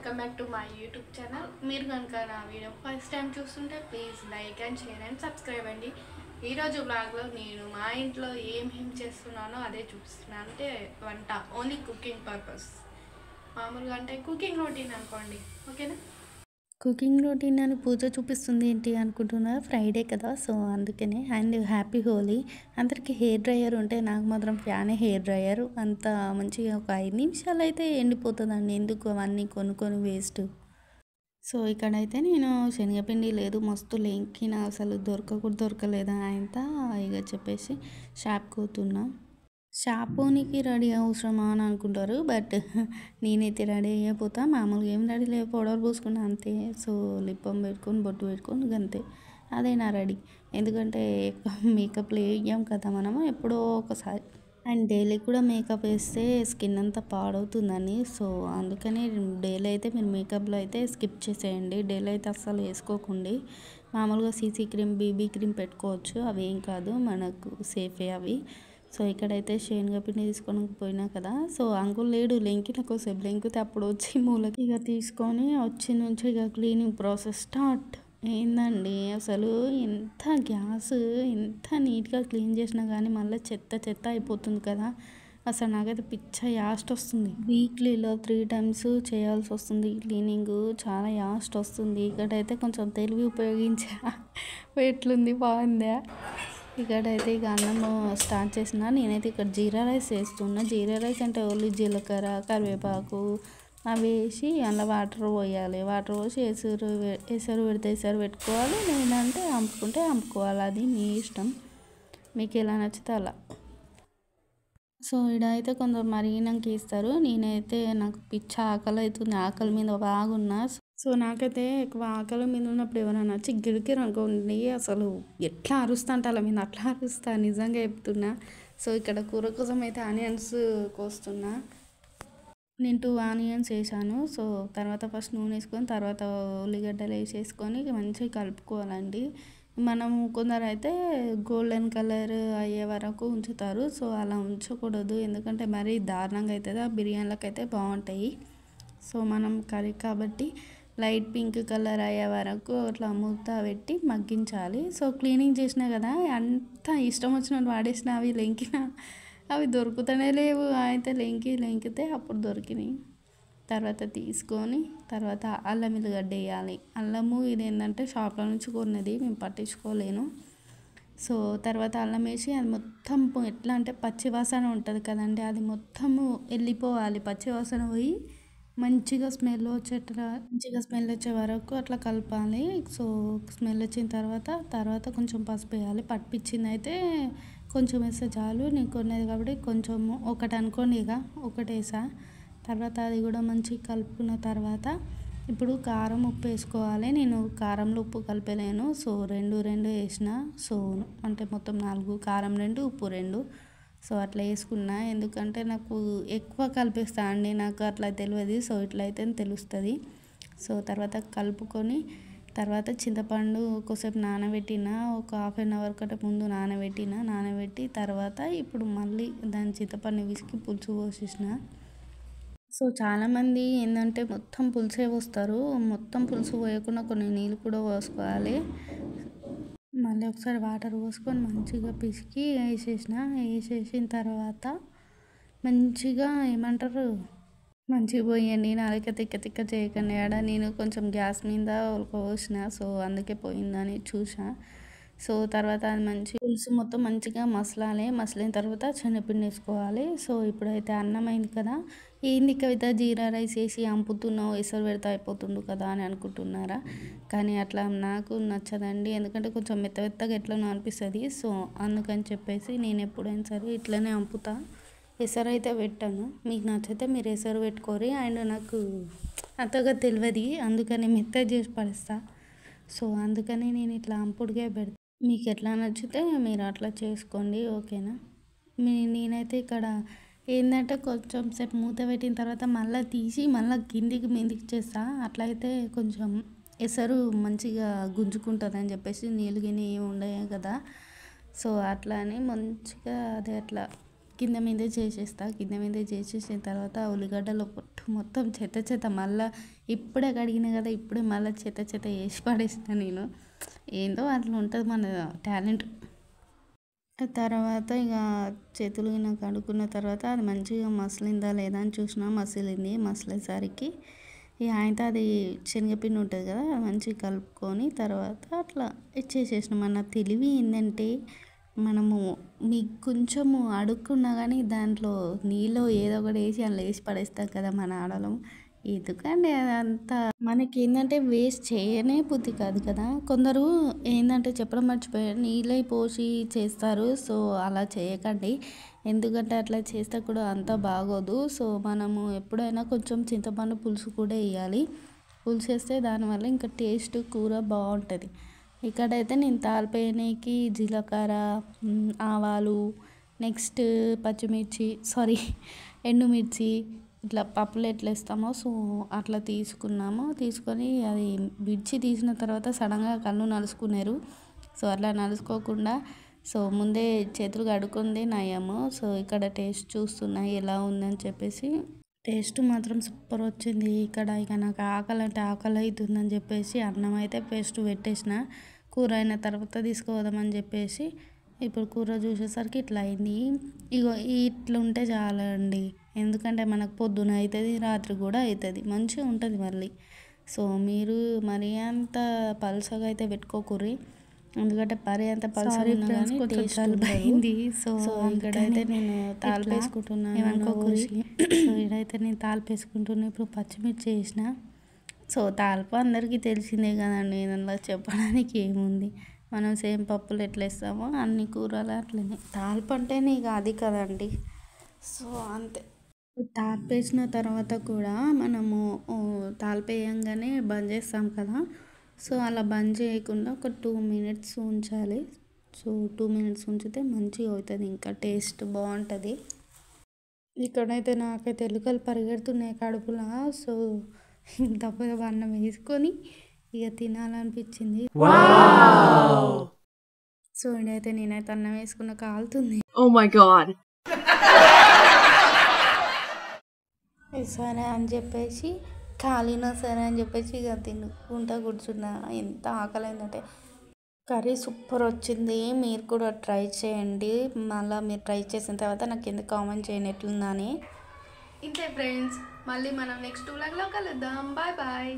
Welcome back to my YouTube channel. మీరు కనుక నా వీడియో ఫస్ట్ టైం చూస్తుంటే please like and share and subscribe అండి. ఈరోజు బ్లాగ్లో నేను మా ఇంట్లో ఏం చేస్తున్నానో అదే చూపిస్తున్నాను. అంటే వంట ఓన్లీ కుకింగ్ పర్పస్, మామూలుగా అంటే కుకింగ్ రొటీన్ అనుకోండి, ఓకేనా. కుకింగ్ రొటీన్ అని పూజ చూపిస్తుంది ఏంటి అనుకుంటున్నారు? ఫ్రైడే కదా, సో అందుకనే. అండ్ హ్యాపీ హోలీ అందరికీ. హెయిర్ డ్రయర్ ఉంటే నాకు మాత్రం ఫ్యానే హెయిర్ డ్రయర్. అంత మంచిగా ఒక 5 నిమిషాలు అయితే ఎండిపోతుందండి. ఎందుకు అవన్నీ కొనుక్కొని వేస్ట్. సో ఇక్కడైతే నేను శనగపిండి లేదు, మస్తు లేంకిన, అసలు దొరకలేదా అంతా. ఇక చెప్పేసి షాప్కి పోతున్నా. షాంపూనికి రెడీ అవసరమా అని అనుకుంటారు, బట్ నేనైతే రెడీ అయిపోతా. మామూలుగా ఏం రెడీ లేదు, పౌడర్ పూసుకున్నా అంతే. సో లిప్ బామ్ పెట్టుకొని బొట్టు పెట్టుకొని అంతే, అదే నా రెడీ. ఎందుకంటే మేకప్లు వేయం కదా మనము, ఎప్పుడో ఒకసారి. అండ్ డైలీ కూడా మేకప్ వేస్తే స్కిన్ అంతా పాడవుతుందని, సో అందుకని డైలీ అయితే మీరు మేకప్లో అయితే స్కిప్ చేసేయండి. డైలీ అయితే అస్సలు వేసుకోకండి. మామూలుగా సీసీ క్రీమ్, బీబీ క్రీమ్ పెట్టుకోవచ్చు, అవి ఏం కాదు, మనకు సేఫే అవి. సో ఇక్కడైతే శనగపిండి తీసుకొని పోయినా కదా, సో అంకుల్ లేడు, లెంకిన కోసేపు లెంకితే అప్పుడు వచ్చి మూలకి ఇక తీసుకొని వచ్చి నుంచి ఇక క్లీనింగ్ ప్రాసెస్ స్టార్ట్ ఏందండి. అసలు ఎంత గ్యాస్ ఎంత నీట్గా క్లీన్ చేసినా కానీ మళ్ళీ చెత్త అయిపోతుంది కదా. అసలు నాకైతే పిచ్చ యాస్ట్ వస్తుంది. వీక్లీలో 3 times చేయాల్సి వస్తుంది క్లీనింగ్, చాలా యాస్ట్ వస్తుంది. ఇక్కడైతే కొంచెం తెలివి ఉపయోగించా. ఎట్లుంది, బాగుందా? ఇక్కడైతే ఇక అన్నం స్టార్ట్ చేసిన. నేనైతే ఇక్కడ జీరా రైస్ చేస్తున్నా. జీరా రైస్ అంటే ఓన్లీ జీలకర్ర, కరివేపాకు అవి వేసి అందులో వాటర్ పోయాలి. వాటర్ పోసి ఎసరు పెడితే ఎసరు పెట్టుకోవాలి, లేదంటే అంపుకుంటే అంపుకోవాలి. అది మీ ఇష్టం, మీకు ఎలా నచ్చితే అలా. సో ఇడైతే కొందరు మరిగినాక ఇస్తారు. నేనైతే నాకు పిచ్చ ఆకలి అవుతుంది, ఆకలి మీద బాగున్నా. సో నాకైతే ఎక్కువ ఆకలి మీద ఉన్నప్పుడు ఎవరైనా వచ్చి గిరికిరు అనుకోండి, అసలు ఎట్లా అరుస్తా అంటే అలా మీద అట్లా అరుస్తా, నిజంగా చెప్తున్నా. సో ఇక్కడ కూర కోసం అయితే ఆనియన్స్ కోస్తున్నా. నేను 2 ఆనియన్స్ వేసాను. సో తర్వాత ఫస్ట్ నూనె వేసుకొని తర్వాత ఉల్లిగడ్డలు వేసేసుకొని మంచిగా కలుపుకోవాలండి. మనం కొందరు అయితే గోల్డెన్ కలర్ అయ్యే వరకు ఉంచుతారు, సో అలా ఉంచకూడదు. ఎందుకంటే మరీ దారుణంగా అవుతుంది, ఆ బిర్యానీలకు అయితే బాగుంటాయి. సో మనం కర్రీ కాబట్టి లైట్ పింక్ కలర్ అయ్యే వరకు అట్లా మూత పెట్టి మగ్గించాలి. సో క్లీనింగ్ చేసినా కదా, అంత ఇష్టం వచ్చినట్టు వాడేసిన, అవి లెంకిన, అవి దొరుకుతూనే లేవు. అయితే లెంకితే అప్పుడు దొరికినాయి. తర్వాత తీసుకొని తర్వాత అల్లం ఎల్లిగడ్డ వేయాలి. అల్లము ఇది ఏంటంటే షాప్లో నుంచి కొన్నది, మేము పట్టించుకోలేను. సో తర్వాత అల్లం వేసి అది మొత్తం ఎట్లా అంటే పచ్చి వాసన ఉంటుంది కదండి, అది మొత్తము వెళ్ళిపోవాలి. పచ్చి వాసన పోయి మంచిగా స్మెల్ వచ్చే వరకు అట్లా కలపాలి. సో స్మెల్ వచ్చిన తర్వాత కొంచెం పసుపు వేయాలి. పట్టించింది అయితే కొంచెం వేస్తే చాలు, నేను కొనేది కాబట్టి కొంచెం ఒకటి అనుకోండి, ఇక ఒకటి వేసా. తర్వాత అది కూడా మంచిగా కలుపుకున్న తర్వాత ఇప్పుడు కారం ఉప్పు వేసుకోవాలి. నేను కారంలో ఉప్పు కలిపలేను, సో రెండు వేసిన. సో అంటే మొత్తం 4, కారం 2, ఉప్పు 2. సో అట్లా వేసుకున్నా, ఎందుకంటే నాకు ఎక్కువ కలిపిస్తా అండి, నాకు అట్లా తెలియదు. సో ఇట్లయితే తెలుస్తుంది. సో తర్వాత కలుపుకొని తర్వాత చింతపండు కొద్దిసేపు నానబెట్టిన, ఒక 1/2 hour కంటే ముందు నానబెట్టి తర్వాత ఇప్పుడు మళ్ళీ దాని చింతపండు విసికి పులుసు పోసేసిన. సో చాలామంది ఏంటంటే మొత్తం పులుసే పోస్తారు, మొత్తం పులుసు పోయకుండా కొన్ని నీళ్ళు కూడా పోసుకోవాలి. మళ్ళీ ఒకసారి వాటర్ పోసుకొని మంచిగా పిసికి వేసేసిన తర్వాత మంచిగా ఏమంటారు, మంచిగా పోయండి. నాలుక తిక్క చేయకండి. నేను కొంచెం గ్యాస్ మీద పోసిన, సో అందుకే పోయిందని చూసా. సో తర్వాత అది మంచి పులుసు మొత్తం మంచిగా మసలిన తర్వాత శనగపిండి వేసుకోవాలి. సో ఇప్పుడైతే అన్నం అయింది కదా, ఏంది కవిత జీరా రైస్ వేసి అంపుతున్నావు, ఎసరు పెడితే అయిపోతుంది కదా అని అనుకుంటున్నారా? కానీ అట్లా నాకు నచ్చదండి, ఎందుకంటే కొంచెం మెత్తగా ఎట్లనో అనిపిస్తుంది. సో అందుకని చెప్పేసి నేను ఎప్పుడైనా సరే ఇట్లనే అంపుతా, ఎసరు అయితే పెట్టాను. మీకు నచ్చితే మీరు ఎసరు పెట్టుకోరి. అండ్ నాకు అంతగా తెలియదు, అందుకని మెత్తగా చేసి పడేస్తా. సో అందుకని నేను ఇట్లా అంపుడికే పెడతా. మీకు ఎట్లా నచ్చితే మీరు అట్లా చేసుకోండి, ఓకేనా. నేనైతే ఇక్కడ ఏంటంటే కొంచెం సేపు మూత పెట్టిన తర్వాత మళ్ళీ తీసి మళ్ళీ మీదికి చేస్తా. అట్లయితే కొంచెం ఎసరు మంచిగా గుంజుకుంటుంది అని చెప్పేసి, నీళ్ళు గిన్నె ఏమి ఉండవు కదా. సో అట్లా అని మంచిగా అదే అట్లా కింద మీదే చేసేస్తా. కింద మీదే చేసేసిన తర్వాత ఉల్లిగడ్డలో పొట్టు మొత్తం చెత్త చెత్త మళ్ళీ ఇప్పుడే కడిగిన కదా, ఇప్పుడే మళ్ళీ చెత్త చెత్త వేసి పడేస్తాను నేను. ఏందో అట్లా ఉంటుంది మన టాలెంట్. తర్వాత ఇక చేతులు గిన్నె కడుక్కున్న తర్వాత అది మంచిగా మసిలిందా లేదా అని చూసినా, మసిలింది. మసిలేసరికి ఇక ఆయనతో అది శనగపిండి ఉంటుంది కదా, మంచిగా కలుపుకొని తర్వాత అట్లా ఇచ్చేసేసినాం. మన తెలివి ఏంటంటే మనము మీకు కొంచెము అడుక్కున్నా కానీ దాంట్లో నీళ్ళు ఏదో ఒకటి వేసి అందులో వేసి పడేస్తాం కదా మన ఆడలం. ఎందుకంటే అదంతా మనకి ఏంటంటే వేస్ట్ చేయనే బుద్ధి కాదు కదా. కొందరు ఏంటంటే చెప్పడం మర్చిపోయారు, నీళ్ళై పోసి చేస్తారు. సో అలా చేయకండి, ఎందుకంటే అట్లా చేస్తే కూడా అంత బాగోదు. సో మనము ఎప్పుడైనా కొంచెం చింతపండు పులుసు కూడా వేయాలి. పులుసు వేస్తే దానివల్ల ఇంకా టేస్ట్ కూర బాగుంటుంది. ఇక్కడైతే నేను తాలిపేయడానికి జీలకర్ర, ఆవాలు, నెక్స్ట్ పచ్చిమిర్చి, ఎండుమిర్చి, ఇట్లా పప్పులు ఎట్లా వేస్తామో సో అట్లా తీసుకొని అది మిర్చి తీసిన తర్వాత సడన్గా కళ్ళు నలుసుకున్నారు. సో అట్లా నలుసుకోకుండా సో ముందే చేతులు కడుక్కుంది నయము. సో ఇక్కడ టేస్ట్ చూస్తున్నా ఎలా ఉందని చెప్పేసి. టేస్ట్ మాత్రం సూపర్ వచ్చింది. ఇక్కడ ఇక నాకు ఆకలి అంటే ఆకలి అవుతుందని చెప్పేసి అన్నం అయితే పేస్ట్ పెట్టేసిన. కూర అయిన తర్వాత తీసుకుపోదామని చెప్పేసి ఇప్పుడు కూర చూసేసరికి ఇట్లా అయింది. ఇగో ఇట్లా ఉంటే చాలండి, ఎందుకంటే మనకు పొద్దున అవుతుంది, రాత్రి కూడా అవుతుంది, మంచిగా ఉంటుంది మళ్ళీ. సో మీరు మరీ అంత పలుసగా అయితే పెట్టుకోకూరి, ఎందుకంటే మరీ అంత పలుసగా ఉన్నా కానీ టేస్ట్ అయింది. సో ఇక్కడైతే నేను తాలిపేసుకుంటున్నాను ఏమనుకోకూరి. సో ఇక్కడైతే నేను తాలిపేసుకుంటున్నాను. ఇప్పుడు పచ్చిమిర్చి వేసిన. సో తాలిప అందరికీ తెలిసిందే కదండి, దానిలో చెప్పడానికి ఏముంది. మనం సేమ్ పప్పులు ఎట్లా వేస్తామో అన్ని కూరలు అట్లనే. తాలిప అంటేనే ఇక అది కదండి. సో అంతే. తాలిప వేసిన తర్వాత కూడా మనము తాలిప వేయంగానే బంద్ చేస్తాం కదా, సో అలా బంద్ చేయకుండా ఒక 2 minutes ఉంచాలి. సో 2 minutes ఉంచితే మంచిగా అవుతుంది, ఇంకా టేస్ట్ బాగుంటుంది. ఇక్కడైతే నాకైతే ఎలుకలు పరిగెడుతున్నాయి కడుపులా. సో దెబ్బ అన్నం వేసుకొని ఇక తినాలనిపించింది. సో ఇదైతే నేనైతే అన్నం వేసుకున్న కాలుతుంది. Oh my god. సరే అని చెప్పేసి ఖాళీనా సరే అని చెప్పేసి ఇక తినుకుంటా కూర్చున్నా. ఎంత ఆకలైందంటే. కర్రీ సూపర్ వచ్చింది, మీరు కూడా ట్రై చేయండి. మళ్ళీ మీరు ట్రై చేసిన తర్వాత నాకు కింద కామెంట్ చేయండి ఎట్లుందని. ఇంతే ఫ్రెండ్స్, మళ్ళీ మనం నెక్స్ట్ వ్లాగ్లో కలుద్దాం. Bye bye.